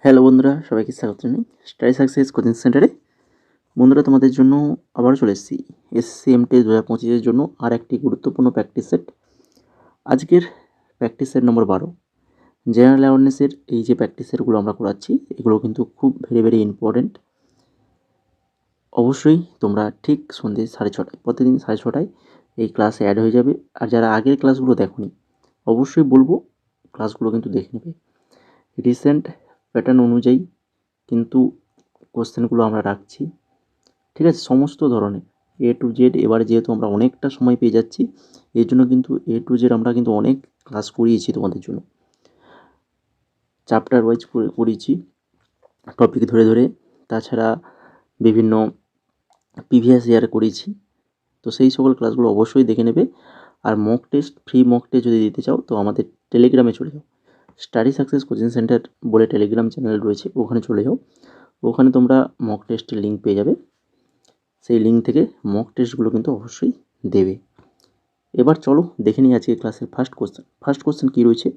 Hello বন্ধুরা, সবাইকে স্বাগত জানাই স্টাডি সাকসেস কোচিং সেন্টারে। বন্ধুরা, তোমাদের জন্য আবারও চলে এসেছি এসএসসি এমটি 2025-এর জন্য আর একটি গুরুত্বপূর্ণ প্র্যাকটিস সেট। আজকের প্র্যাকটিস সেট নম্বর 12, জেনারেল অ্যাওয়ারনেসের এই যে প্র্যাকটিস সেটগুলো আমরা করাচ্ছি, এগুলো কিন্তু খুব ভেরি ইম্পর্টেন্ট। অবশ্যই তোমরা ঠিক সন্ধ্যে 6:30, প্রতিদিন 6:30 এই ক্লাসে অ্যাড হয়ে যাবে। আর যারা আগের ক্লাসগুলো দেখোনি, অবশ্যই বলবো ক্লাসগুলো কিন্তু দেখে নেবে। রিসেন্ট প্যাটার্ন অনুযায়ী কিন্তু কোশ্চেনগুলো আমরা রাখছি, ঠিক আছে, সমস্ত ধরনের এ টু জেড। এবার যেহেতু আমরা অনেকটা সময় পেয়ে যাচ্ছি, এর জন্য কিন্তু এ টু জেড আমরা কিন্তু অনেক ক্লাস করিয়েছি তোমাদের জন্য, চ্যাপ্টার ওয়াইজ করিয়েছি, টপিক ধরে ধরে। তাছাড়া বিভিন্ন প্রিভিয়াস ইয়ার করিয়েছি, তো সেই সকল ক্লাসগুলো অবশ্যই দেখে নেবে। আর mock test, free mock test যদি দিতে চাও তো আমাদের টেলিগ্রামে চলে যাও। স্টাডি সাকসেস কোচিং সেন্টার বলে টেলিগ্রাম চ্যানেল রয়েছে, ওখানে চলে যাও। ওখানে তোমরা মক টেস্টের লিঙ্ক পেয়ে যাবে, সেই লিঙ্ক থেকে মক টেস্টগুলো কিন্তু অবশ্যই দেবে। এবার চলো দেখে নিই আজকে ক্লাসের ফার্স্ট কোশ্চেন কী রয়েছে।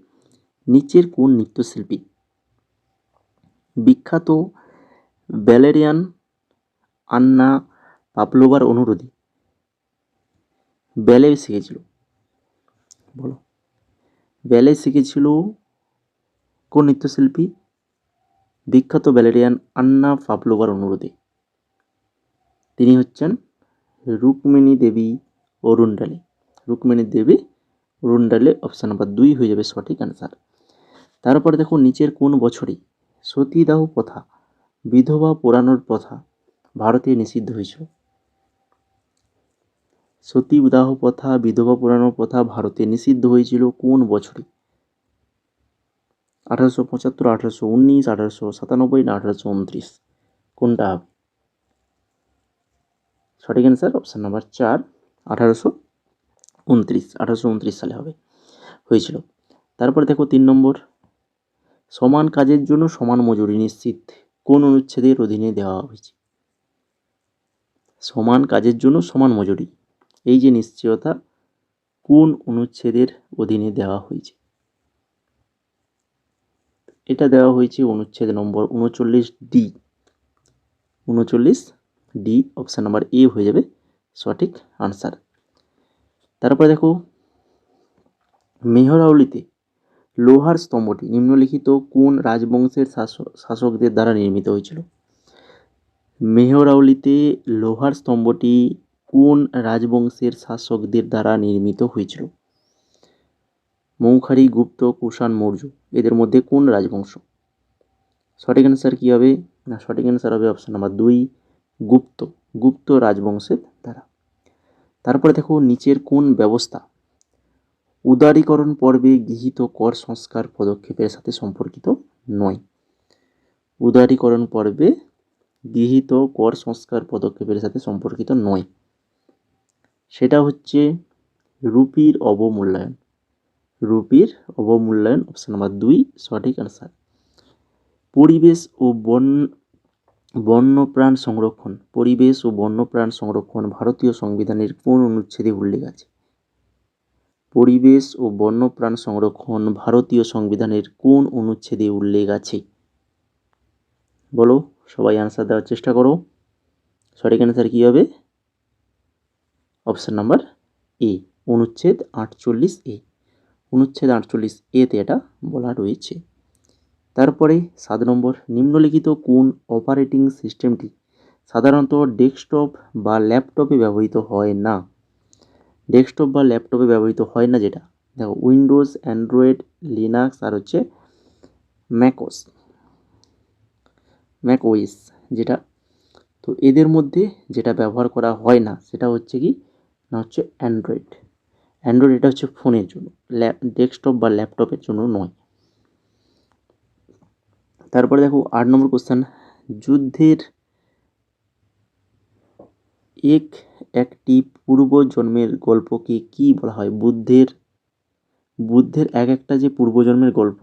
নিচের কোন নৃত্যশিল্পী বিখ্যাত ব্যালেরিয়ান আন্না পাভলোভার অনুরোধে ব্যালে শিখেছিল? বলো, ব্যালে শিখেছিল কোন নৃত্যশিল্পী বিখ্যাত ব্যালেরিয়ান আন্না পাভলোভার অনুরোধে? তিনি হচ্ছেন রুক্মিণী দেবী অরুণ্ডালে। রুক্মিণী দেবী অরুণ্ডালে অপশান নাম্বার 2 হয়ে যাবে সঠিক অ্যান্সার। তারপরে দেখো, নিচের কোন বছরে সতীদাহ প্রথা, বিধবা পোড়ানোর প্রথা ভারতে নিষিদ্ধ হয়েছিল? সতীদাহ প্রথা, বিধবা পোড়ানোর প্রথা ভারতে নিষিদ্ধ হয়েছিল কোন বছরে? 1875, 1819, 1897 না 1829? কোনটা হবে সঠিক অ্যান্সার? অপশান নাম্বার 4, 1829 সালে হয়েছিল। তারপরে দেখো 3 নম্বর, সমান কাজের জন্য সমান মজুরি নিশ্চিত কোন অনুচ্ছেদের অধীনে দেওয়া হয়েছে? সমান কাজের জন্য সমান মজুরি, এই যে নিশ্চয়তা, কোন অনুচ্ছেদের অধীনে দেওয়া হয়েছে? এটা দেওয়া হয়েছে অনুচ্ছেদ নম্বর 39D। 39D, option number A হয়ে যাবে সঠিক আনসার। তারপরে দেখো, মেহরাউলিতে লোহার স্তম্ভটি নিম্নলিখিত কোন রাজবংশের শাসকদের দ্বারা নির্মিত হয়েছিল? মেহরাউলিতে লোহার স্তম্ভটি কোন রাজবংশের শাসকদের দ্বারা নির্মিত হয়েছিল? মৌখারি, গুপ্ত, কুষাণ, মৌর্য, এদের মধ্যে কোন রাজবংশ? সঠিক অ্যান্সার কী হবে? না, সঠিক অ্যান্সার হবে অপশান নাম্বার 2, গুপ্ত রাজবংশের দ্বারা। তারপরে দেখো, নিচের কোন ব্যবস্থা উদারীকরণ পর্বে গৃহীত কর সংস্কার পদক্ষেপের সাথে সম্পর্কিত নয়? উদারীকরণ পর্বে গৃহীত কর সংস্কার পদক্ষেপের সাথে সম্পর্কিত নয়, সেটা হচ্ছে রুপির অবমূল্যায়ন। রুপির অবমূল্যায়ন, অপশান নাম্বার 2 সঠিক অ্যান্সার। পরিবেশ ও বন্যপ্রাণ সংরক্ষণ ভারতীয় সংবিধানের কোন অনুচ্ছেদে উল্লেখ আছে? পরিবেশ ও বন্যপ্রাণ সংরক্ষণ ভারতীয় সংবিধানের কোন অনুচ্ছেদে উল্লেখ আছে? বলো, সবাই আনসার দেওয়ার চেষ্টা করো। সঠিক অ্যান্সার কী হবে? অপশান নাম্বার এ, অনুচ্ছেদ 48A। অনুচ্ছেদ 48A-তে এটা বলা রয়েছে। তারপরে 7 নম্বর, নিম্নলিখিত কোন অপারেটিং সিস্টেমটি সাধারণত ডেস্কটপ বা ল্যাপটপে ব্যবহৃত হয় না? ডেস্কটপ বা ল্যাপটপে ব্যবহৃত হয় না যেটা, দেখো, উইন্ডোজ, অ্যান্ড্রয়েড, লিনাক্স আর হচ্ছে ম্যাক ওএস যেটা। তো এদের মধ্যে যেটা ব্যবহার করা হয় না সেটা হচ্ছে কি না, হচ্ছে অ্যান্ড্রয়েড। এটা হচ্ছে ফোনের জন্য, ডেস্কটপ বা ল্যাপটপের জন্য নয়। তারপরে দেখো 8 নম্বর কোশ্চেন, যুদ্ধের একটি পূর্বজন্মের গল্পকে কি বলা হয়? বুদ্ধের একটা যে পূর্বজন্মের গল্প,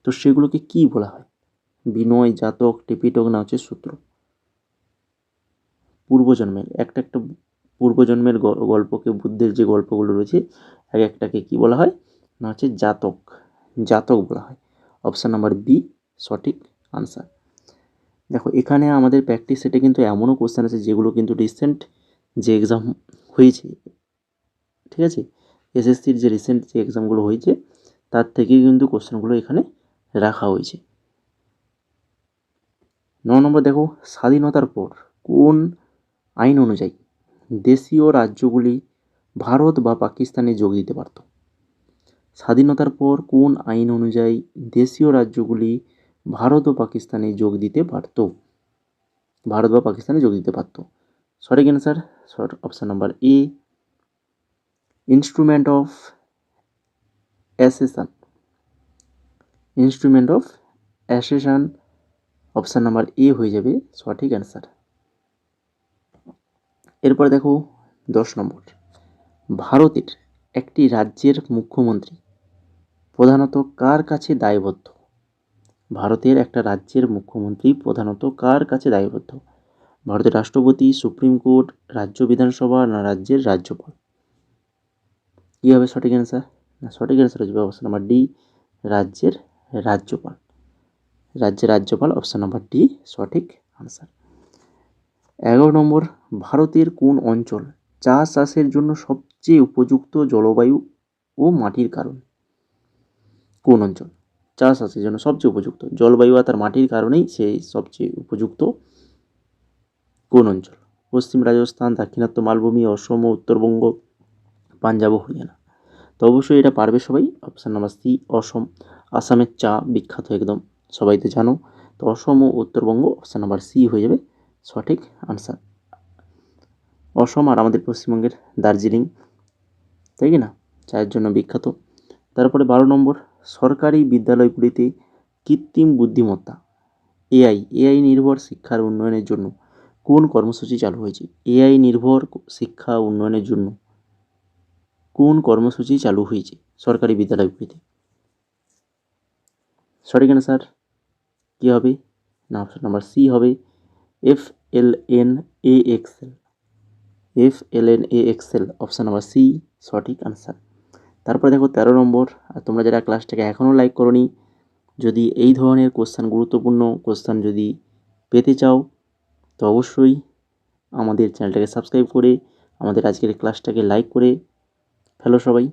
তো সেগুলোকে কি বলা হয়? বিনয়, জাতক, ত্রিপিটক না হচ্ছে সূত্র? পূর্বজন্মের একটা পূর্বজন্মের গল্পকে, বুদ্ধের যে গল্পগুলো রয়েছে একটাকে কি বলা হয় না হচ্ছে জাতক বলা হয়। অপশান নাম্বার বি সঠিক আনসার। দেখো এখানে আমাদের প্র্যাকটিস সেটে কিন্তু এমনও কোশ্চেন আছে যেগুলো কিন্তু রিসেন্ট যে এক্সাম হয়েছে, ঠিক আছে, এসএসসির যে রিসেন্ট যে এক্সামগুলো হয়েছে তার থেকেই কিন্তু কোশ্চেনগুলো এখানে রাখা হয়েছে। 9 নম্বর দেখো, স্বাধীনতার পর কোন আইন অনুযায়ী দেশীয় রাজ্যগুলি ভারত বা পাকিস্তানে যোগ দিতে পারত? স্বাধীনতার পর কোন আইন অনুযায়ী দেশীয় রাজ্যগুলি ভারত ও পাকিস্তানে যোগ দিতে পারত? ভারত বা পাকিস্তানে যোগ দিতে পারত। সঠিক answer option number A, instrument of accession. Instrument of accession option number A হয়ে যাবে সঠিক অ্যান্সার। এরপরে দেখো 10 নম্বর, ভারতের একটি রাজ্যের মুখ্যমন্ত্রী প্রধানত কার কাছে দায়বদ্ধ? ভারতের একটা রাজ্যের মুখ্যমন্ত্রী প্রধানত কার কাছে দায়বদ্ধ? ভারতের রাষ্ট্রপতি, সুপ্রিম কোর্ট, রাজ্য বিধানসভা না রাজ্যের রাজ্যপাল? কী হবে সঠিক অ্যান্সার? না, সঠিক অ্যান্সার হচ্ছে অপশান নাম্বার ডি, রাজ্যের রাজ্যপাল। রাজ্যের রাজ্যপাল অপশান নাম্বার ডি সঠিক আনসার। 11 নম্বর, ভারতের কোন অঞ্চল চাষের জন্য সবচেয়ে উপযুক্ত জলবায়ু ও মাটির কারণ? কোন অঞ্চল চাষের জন্য সবচেয়ে উপযুক্ত জলবায়ু আর তার মাটির কারণেই সেই সবচেয়ে উপযুক্ত? কোন অঞ্চল? পশ্চিম রাজস্থান, দাক্ষিণাত্য মালভূমি, অসম, উত্তরবঙ্গ, পাঞ্জাব ও হরিয়ানা? তো অবশ্যই এটা পারবে সবাই। অপশান নাম্বার সি, অসম। আসামের চা বিখ্যাত একদম, সবাই তো জানো। তো অসম ও উত্তরবঙ্গ অপশান নাম্বার সি হয়ে যাবে সঠিক আনসার। অসম আর আমাদের পশ্চিমবঙ্গের দার্জিলিং, তাই কি না, চায়ের জন্য বিখ্যাত। তারপরে 12 নম্বর, সরকারি বিদ্যালয়গুলিতে কৃত্রিম বুদ্ধিমত্তা এআই নির্ভর শিক্ষার উন্নয়নের জন্য কোন কর্মসূচি চালু হয়েছে? এআই নির্ভর শিক্ষা উন্নয়নের জন্য কোন কর্মসূচি চালু হয়েছে সরকারি বিদ্যালয়গুলিতে? সঠিক অ্যান্সার কী হবে? না, অপশন নাম্বার সি হবে FLNAXL। FLNAXL option number C সঠিক আনসার। তারপরে দেখো 13 নম্বর, আর তোমরা যারা ক্লাসটাকে এখনও লাইক করোনি, যদি এই ধরনের কোশ্চেন, গুরুত্বপূর্ণ কোশ্চেন যদি পেতে চাও তো অবশ্যই আমাদের চ্যানেলটাকে সাবস্ক্রাইব করে আমাদের আজকের ক্লাসটাকে লাইক করে ফেলো সবাই।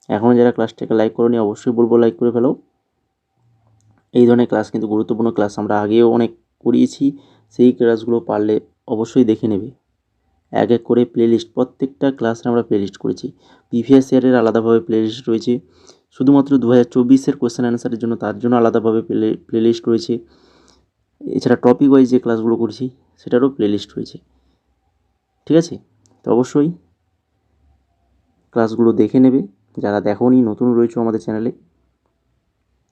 এখনও যারা ক্লাসটাকে লাইক করোনি অবশ্যই বলবো লাইক করে ফেলো। এই ধরনের ক্লাস কিন্তু গুরুত্বপূর্ণ ক্লাস আমরা আগেও অনেক করিয়েছি, সেই ক্লাসগুলো পারলে অবশ্যই দেখে নেবে। এক এক করে প্লেলিস্ট, প্রত্যেকটা ক্লাসে আমরা প্লেলিস্ট করেছি। প্রিভিয়াস ইয়ারের আলাদাভাবে প্লেলিস্ট রয়েছে, শুধুমাত্র 2024-এর কোশ্চেন অ্যান্সারের জন্য তার জন্য আলাদাভাবে প্লেলিস্ট রয়েছে। এছাড়া টপিক ওয়াইজ যে ক্লাসগুলো করছি সেটারও প্লেলিস্ট রয়েছে, ঠিক আছে? তো অবশ্যই ক্লাসগুলো দেখে নেবে যারা দেখোনি, নতুন রয়েছে আমাদের চ্যানেলে।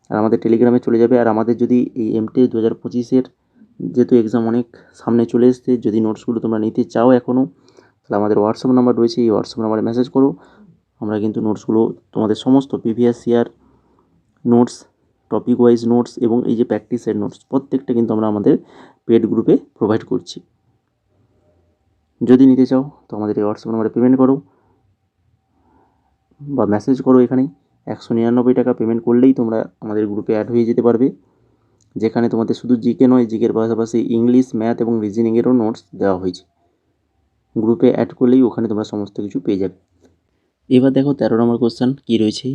আর আমাদের টেলিগ্রামে চলে যাবে। আর আমাদের যদি এই এমটেক 2025-এর যেহেতু এক্সাম অনেক সামনে চলে এসছে, যদি নোটসগুলো তোমরা নিতে চাও এখনও, তাহলে আমাদের হোয়াটসঅ্যাপ নাম্বার রয়েছে, এই হোয়াটসঅ্যাপ নাম্বারে মেসেজ করো। আমরা কিন্তু নোটসগুলো তোমাদের সমস্ত previous year notes, topic wise notes এবং এই যে প্র্যাকটিসের নোটস প্রত্যেকটা কিন্তু আমরা আমাদের পেড গ্রুপে প্রোভাইড করছি। যদি নিতে চাও তো আমাদের এই হোয়াটসঅ্যাপ নাম্বারে পেমেন্ট করো বা মেসেজ করো। এখানেই 199 টাকা পেমেন্ট করলেই তোমরা আমাদের গ্রুপে অ্যাড হয়ে যেতে পারবে, যেখানে তোমাদের শুধু জিকে নয়, জিকের পাশাপাশি ইংলিশ, ম্যাথ এবং রিজনিংয়েরও নোটস দেওয়া হয়েছে। গ্রুপে অ্যাড করলেই ওখানে তোমরা সমস্ত কিছু পেয়ে যাবে। এবার দেখো 13 নম্বর কোশ্চেন কী রয়েছে,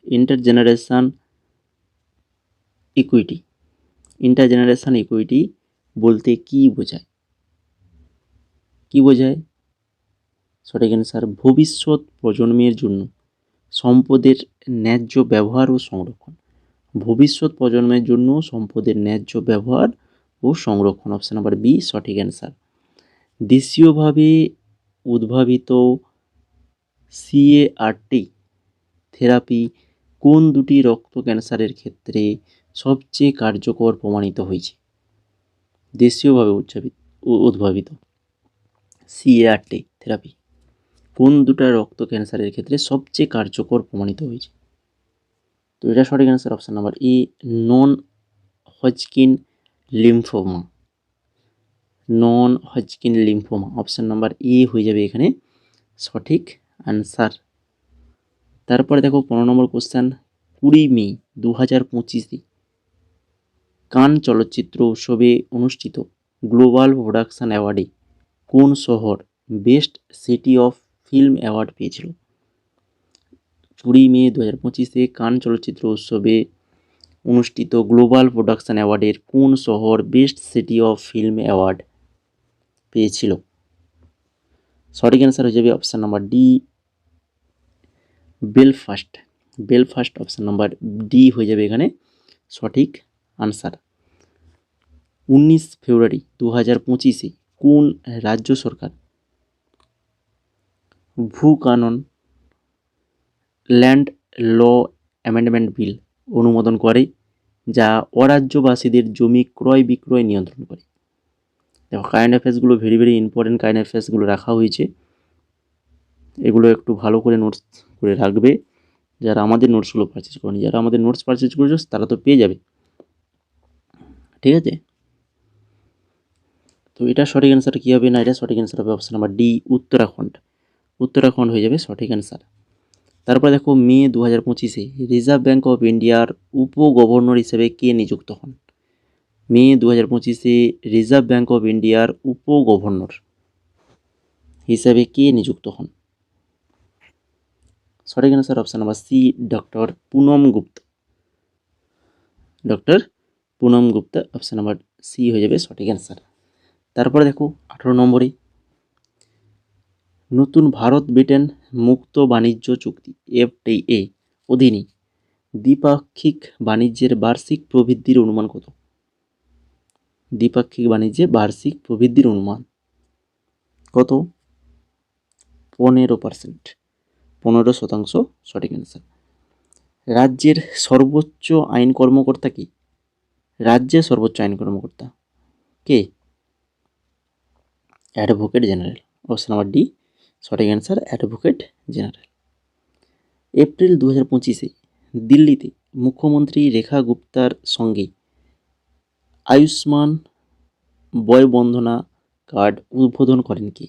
ইন্টারজেনারেশন ইকুইটি। ইন্টারজেনারেশন ইকুইটি বলতে কী বোঝায়? কী বোঝায়? সঠিক অ্যান্সার ভবিষ্যৎ প্রজন্মের জন্য সম্পদের ন্যায্য ব্যবহার ও সংরক্ষণ। ভবিষ্যৎ প্রজন্মের জন্য সম্পদের ন্যায্য ব্যবহার ও সংরক্ষণ অপশান নাম্বার বি সঠিক অ্যান্সার। দেশীয়ভাবে উদ্ভাবিত CAR-T থেরাপি কোন দুটি রক্ত ক্যান্সারের ক্ষেত্রে সবচেয়ে কার্যকর প্রমাণিত হয়েছে? দেশীয়ভাবে উদ্ভাবিত CAR-T থেরাপি কোন দুটা রক্ত ক্যান্সারের ক্ষেত্রে সবচেয়ে কার্যকর প্রমাণিত হয়েছে? তো এটা সঠিক answer option number A, non Hodgkin lymphoma. Non Hodgkin lymphoma option number A হয়ে যাবে এখানে সঠিক অ্যান্সার। তারপরে দেখো 15 নম্বর কোশ্চেন, মে 2025 কান চলচ্চিত্র উৎসবে অনুষ্ঠিত গ্লোবাল প্রোডাকশন অ্যাওয়ার্ডে কোন শহর best city of film award পেয়েছিল? 20 মে 2025 কান চলচ্চিত্র উৎসবে অনুষ্ঠিত গ্লোবাল প্রোডাকশন অ্যাওয়ার্ডের কোন শহর best city of film award পেয়েছিল? সঠিক অ্যান্সার হয়ে যাবে option number D, Belfast. Belfast option number D হয়ে যাবে এখানে সঠিক আনসার। 19 ফেব্রুয়ারি 2025 কোন রাজ্য সরকার ভূকানন ল্যান্ড ল অ্যামেন্ডমেন্ট বিল অনুমোদন করে, যা অরাজ্যবাসীদের জমি ক্রয় বিক্রয় নিয়ন্ত্রণ করে? দেখো কারেন্ট অ্যাফেয়ার্সগুলো ভেরি ভেরি ইম্পর্টেন্ট কারেন্ট অ্যাফেয়ার্সগুলো রাখা হয়েছে, এগুলো একটু ভালো করে নোটস করে রাখবে যারা আমাদের নোটসগুলো পারচেজ করেনি। যারা আমাদের নোটস পারচেজ করেছো তারা তো পেয়ে যাবে, ঠিক আছে? তো এটা সঠিক অ্যান্সার কী হবে না, এটা সঠিক অ্যান্সার হবে option number D, Uttarakhand. Uttarakhand হয়ে যাবে সঠিক অ্যান্সার। তারপরে দেখো মে 2025 রিজার্ভ ব্যাঙ্ক অফ ইন্ডিয়ার উপ গভর্নর হিসেবে কে নিযুক্ত হন? মে 2025 রিজার্ভ ব্যাঙ্ক অফ ইন্ডিয়ার উপ গভর্নর হিসেবে কে নিযুক্ত হন? সঠিক answer option number C, doctor Poonam Gupta. Doctor Poonam Gupta option number C হয়ে যাবে সঠিক অ্যান্সার। তারপরে দেখো 18 নম্বরে নতুন ভারত ব্রিটেন মুক্ত বাণিজ্য চুক্তি FTA অধীনে দ্বিপাক্ষিক বাণিজ্যের বার্ষিক প্রবৃদ্ধির অনুমান কত? দ্বিপাক্ষিক বাণিজ্যে বার্ষিক প্রবৃদ্ধির অনুমান কত? 15%, 15% সঠিক অ্যান্সার। রাজ্যের সর্বোচ্চ আইন কর্মকর্তা কি? রাজ্যের সর্বোচ্চ আইন কর্মকর্তা কে? Advocate general. Option number D সঠিক অ্যান্সার, অ্যাডভোকেট জেনারেল। এপ্রিল 2025 দিল্লিতে মুখ্যমন্ত্রী রেখা গুপ্তার সঙ্গে আয়ুষ্মান বয়বন্দনা কার্ড উদ্বোধন করেন কে?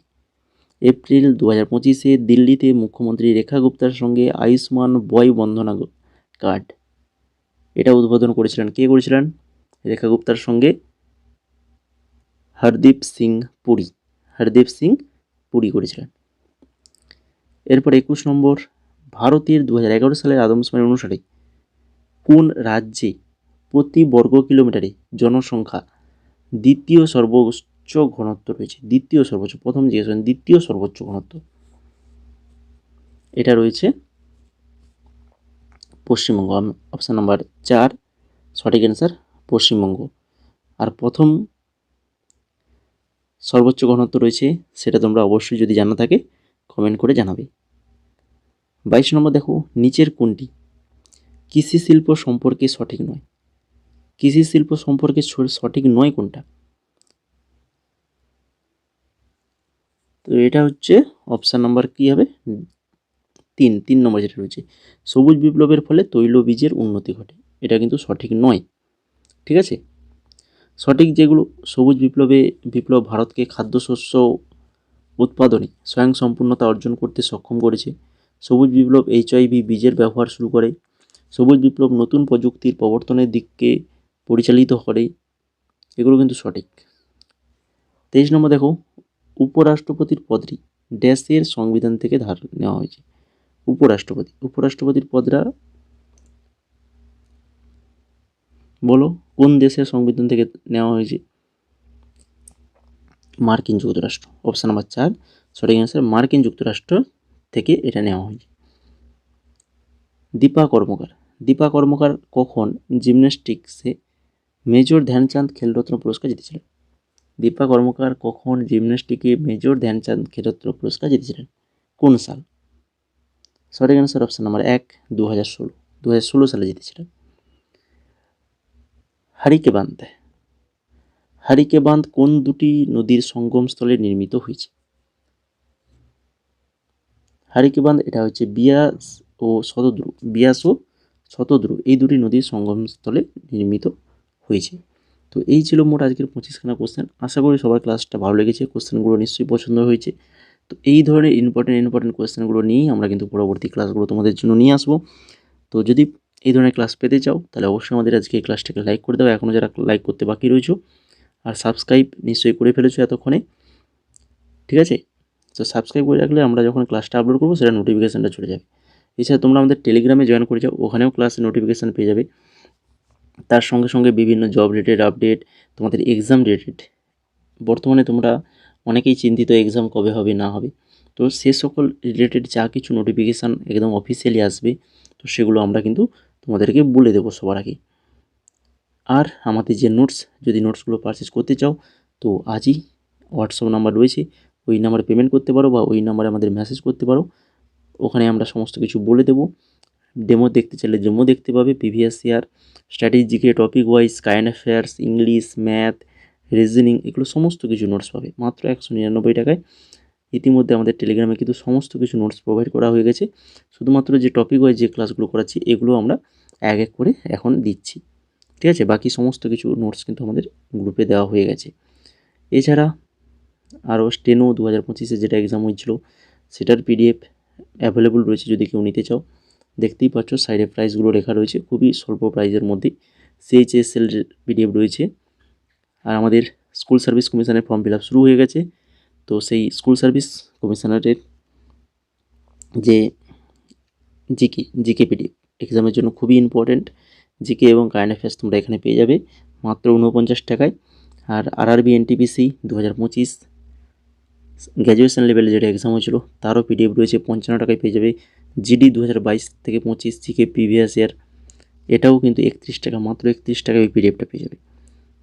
এপ্রিল 2025 দিল্লিতে মুখ্যমন্ত্রী রেখা গুপ্তার সঙ্গে আয়ুষ্মান বয়বন্দনা কার্ড এটা উদ্বোধন করেছিলেন কে? করেছিলেন রেখা গুপ্তার সঙ্গে হরদীপ সিং পুরী। হরদীপ সিং পুরী করেছিলেন। এরপর 21 নম্বর ভারতের 2011 সালের আদমশুমারি অনুসারে কোন রাজ্যে প্রতি বর্গ কিলোমিটারে জনসংখ্যা দ্বিতীয় সর্বোচ্চ ঘনত্ব রয়েছে? দ্বিতীয় সর্বোচ্চ, প্রথম জিজ্ঞেস করেন দ্বিতীয় সর্বোচ্চ ঘনত্ব, এটা রয়েছে পশ্চিমবঙ্গ। অপশান নাম্বার 4 সঠিক অ্যান্সার পশ্চিমবঙ্গ। আর প্রথম সর্বোচ্চ ঘনত্ব রয়েছে সেটা তোমরা অবশ্যই যদি জানা থাকে কমেন্ট করে জানাবে। 22 নম্বর দেখো নিচের কোনটি কৃষি শিল্প সম্পর্কে সঠিক নয়? কৃষি শিল্প সম্পর্কে সঠিক নয় কোনটা? তো এটা হচ্ছে অপশান নাম্বার কি হবে 3 নম্বর যেটা রয়েছে, সবুজ বিপ্লবের ফলে তৈলবীজের উন্নতি ঘটে, এটা কিন্তু সঠিক নয়, ঠিক আছে? সঠিক যেগুলো, সবুজ বিপ্লব ভারতকে খাদ্যশস্য উৎপাদনে স্বয়ংসম্পূর্ণতা অর্জন করতে সক্ষম করেছে। সবুজ বিপ্লব HIV বীজের ব্যবহার শুরু করে। সবুজ বিপ্লব নতুন প্রযুক্তির প্রবর্তনের দিককে পরিচালিত করে, এগুলো কিন্তু সঠিক। 23 নম্বর দেখো উপরাষ্ট্রপতির পদটি দেশের সংবিধান থেকে ধার নেওয়া হয়েছে। উপরাষ্ট্রপতির পদটা বলো কোন দেশের সংবিধান থেকে নেওয়া হয়েছে? মার্কিন যুক্তরাষ্ট্র। অপশান নাম্বার 4 সঠিক অ্যান্সার, মার্কিন যুক্তরাষ্ট্র থেকে এটা নেওয়া হয়েছে। দীপা কর্মকার কখন জিমন্যাস্টিক্সে মেজর ধ্যানচাঁদ খেলরত্ন পুরস্কার জিতেছিলেন? দীপা কর্মকার কখন জিমন্যাস্টিকে মেজর ধ্যানচাঁদ খেলরত্ন পুরস্কার জিতেছিলেন? কোন সাল? সঠিক অ্যান্সার অপশান নাম্বার 1 2016 সালে জিতেছিলেন। হারিকে বাঁধ কোন দুটি নদীর সঙ্গমস্থলে নির্মিত হয়েছে? হারিকে বাঁধ এটা হচ্ছে বিয়াস ও শতদ্রু এই দুটি নদীর সঙ্গমস্থলে নির্মিত হয়েছে। তো এই ছিল মোট আজকের 25খানা কোশ্চেন। আশা করি সবার ক্লাসটা ভালো লেগেছে, কোশ্চেনগুলো নিশ্চয়ই পছন্দ হয়েছে। তো এই ধরনের ইম্পর্টেন্ট কোশ্চেনগুলো নিয়েই আমরা কিন্তু পরবর্তী ক্লাসগুলো তোমাদের জন্য নিয়ে আসবো। তো যদি এই ধরনের ক্লাস পেতে চাও তাহলে অবশ্যই আমাদের আজকে এই ক্লাসটাকে লাইক করে দাও, এখনও যারা লাইক করতে বাকি রয়েছো, আর সাবস্ক্রাইব নিশ্চয়ই করে ফেলেছো এতক্ষণে, ঠিক আছে? তো সাবস্ক্রাইব করে রাখলে আমরা যখন ক্লাসটা আপলোড করবো সেটা নোটিফিকেশানটা চলে যাবে। এছাড়া তোমরা আমাদের টেলিগ্রামে জয়েন করে যাও, ওখানেও ক্লাসের নোটিফিকেশান পেয়ে যাবে। তার সঙ্গে সঙ্গে বিভিন্ন জব রিলেটেড আপডেট, তোমাদের এক্সাম রিলেটেড, বর্তমানে তোমরা অনেকেই চিন্তিত এক্সাম কবে হবে না হবে, তো সে সকল রিলেটেড যা কিছু নোটিফিকেশান একদম অফিসিয়ালি আসবে তো সেগুলো আমরা কিন্তু তোমাদেরকে বলে দেবো সবার আগে। আর আমাদের যে নোটস, যদি নোটসগুলো পারচেজ করতে চাও তো আজই হোয়াটসঅ্যাপ নাম্বার রয়েছে, ওই নাম্বারে পেমেন্ট করতে পারো বা ওই নাম্বারে আমাদের মেসেজ করতে পারো, ওখানে আমরা সমস্ত কিছু বলে দেবো। ডেমো দেখতে চাইলে ডেমো দেখতে পাবে, প্রিভিয়াস ইয়ার, স্ট্র্যাটেজিকে, topic wise, current affairs, English, math, reasoning, এগুলো সমস্ত কিছু নোটস পাবে মাত্র 199 টাকায়। ইতিমধ্যে আমাদের টেলিগ্রামে কিন্তু সমস্ত কিছু নোটস প্রোভাইড করা হয়ে গেছে, শুধুমাত্র যে টপিক ওয়াইজ যে ক্লাসগুলো করাচ্ছি এগুলো আমরা এক এক করে এখন দিচ্ছি, ঠিক আছে? বাকি সমস্ত কিছু নোটস কিন্তু আমাদের গ্রুপে দেওয়া হয়ে গেছে। এছাড়া আরও স্টেনো 2025-এ যেটা এক্সাম হয়েছিল সেটার পিডিএফ অ্যাভেলেবল রয়েছে, যদি কেউ নিতে চাও। দেখতেই পাচ্ছ সাইডে প্রাইসগুলো লেখা রয়েছে, খুবই স্বল্প প্রাইসের মধ্যে সিএইচএসএল পিডিএফ রয়েছে। আর আমাদের স্কুল সার্ভিস কমিশনের ফর্ম ফিল আপ শুরু হয়ে গেছে, তো সেই স্কুল সার্ভিস কমিশনারের যে জিকে পিডিএফ এক্সামের জন্য খুবই ইম্পর্টেন্ট, জিকে এবং কারেন্ট অ্যাফেয়ার্স তোমরা এখানে পেয়ে যাবে মাত্র 49 টাকায়। আর আরআরবি এনটিপিসি 2025 গ্র্যাজুয়েশন লেভেলে যেটা এক্সাম হয়েছিল তারও পিডিএফ রয়েছে 55 টাকায় পেয়ে যাবে। জিডি 2022 থেকে 25 জিকে প্রিভিয়াস ইয়ার, এটাও কিন্তু 31 টাকা, মাত্র 31 টাকায় ওই পিডিএফটা পেয়ে যাবে।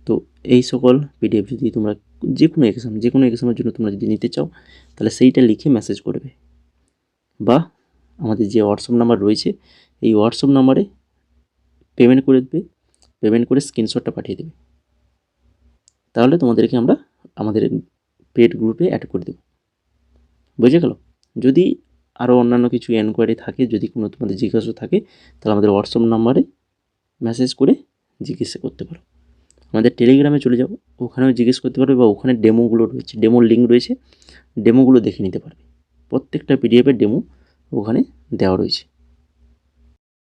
তো এই সকল পিডিএফ যদি তোমরা যে কোনো এক্সামের জন্য তোমরা যদি নিতে চাও তাহলে সেইটা লিখে মেসেজ করবে, বা আমাদের যে হোয়াটসঅ্যাপ নাম্বার রয়েছে এই হোয়াটসঅ্যাপ নাম্বারে পেমেন্ট করে দেবে, পেমেন্ট করে স্ক্রিনশটটা পাঠিয়ে দেবে, তাহলে তোমাদেরকে আমরা আমাদের পেড গ্রুপে অ্যাড করে দেবো। বুঝে গেল? যদি আরও অন্যান্য কিছু এনকোয়ারি থাকে, যদি কোনো তোমাদের জিজ্ঞাসা থাকে তাহলে আমাদের হোয়াটসঅ্যাপ নাম্বারে মেসেজ করে জিজ্ঞাসা করতে পারো। আমাদের টেলিগ্রামে চলে যাও, ওখানেও জিজ্ঞেস করতে পারবে, বা ওখানে ডেমোগুলো রয়েছে, ডেমোর লিঙ্ক রয়েছে, ডেমোগুলো দেখে নিতে পারবে। প্রত্যেকটা পিডিএফের ডেমো ওখানে দেওয়া রয়েছে।